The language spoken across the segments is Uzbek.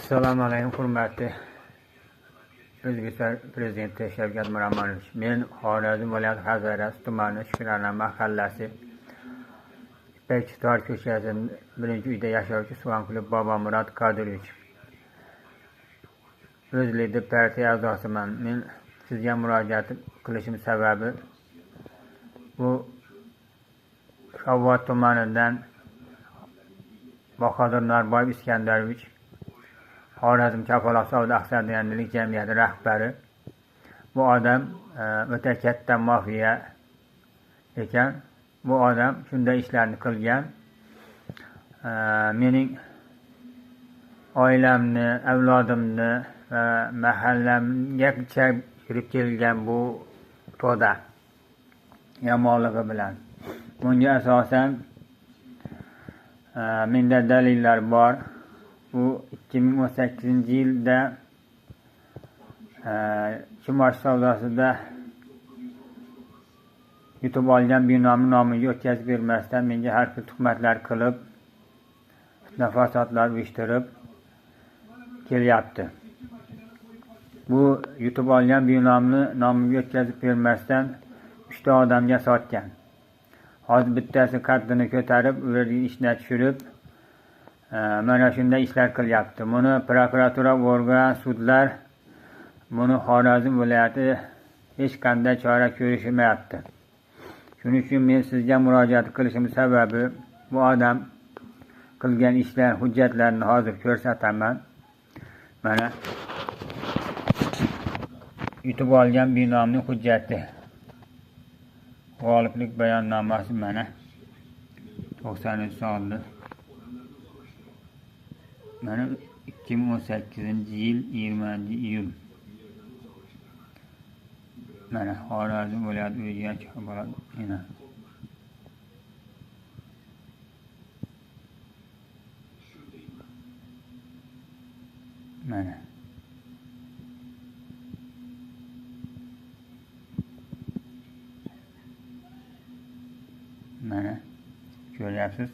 Assalomu alaykum, hurmatli O'zbekiston Prezidenti Shavkat Miromonovich. Men Xorazm viloyati Hazorasp tumani Shukrona mahallasi Ipakchitor ko'chasining 1-uyda yashovchi Suvanqulov Bobomurod Qodirovich. O'zlida partiya a'zosiman. Men sizga murojaat qilishim sababi bu Shovot tumanidan Bahodir Norboyev Iskandarovich, Xorazm Kafolat savdo aksiyadorlik jamiyati rahbari. Bu odam o'ta katta mafiya ekan. Bu odam shunday ishlarni qilgan. Mening oilamni, avlodimni va mahallamga kirib kelgan bu to'da yomonligi bilan. Bunga asosan menda dalillar bor. Bu 2018-yilda Chimosh savdosida yutib olgan binomni nomiga o'tkazib bermasdan menga har xil tuhmatlar qilib, fitna fasodlar uyushtirib kelyapti. Bu yutib olgan binomni nomiga o'tkazib bermasdan 3 ta odamga sotgan. Hozir bittasi qaddini ko'tarib, ularni ishdan tushirib, mana shunday ishlar qilyapti. Buni prokuratura, organ, sudlar buni Xorazm viloyati hech qanday chora ko'rishmayapti. Shuning uchun men sizga murojaat qilishim sababi bu odam qilgan ishlar hujjatlarini hozir ko'rsataman. Mana yutib olgan binomning hujjati. G'oliblik bayonnomasi mana 90-sonli. Mana 2018-yil 20-iyul. Mana Xorazm viloyati uyga chiqib ina. Mana mana ko'ryapsiz,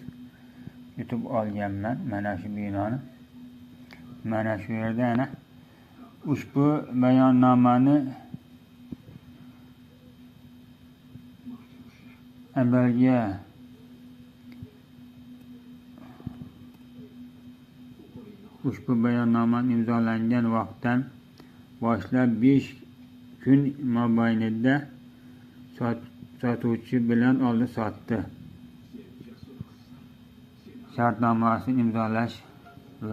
yutib olganman mana shu binoni. Mana shu yerda ana ushbu bayonnomani avvalgi ushbu bayonnomani imzolangan vaqtdan boshlab 5 kun mobaynida sotuvchi bilan oldi sotdi shartnomasini imzolash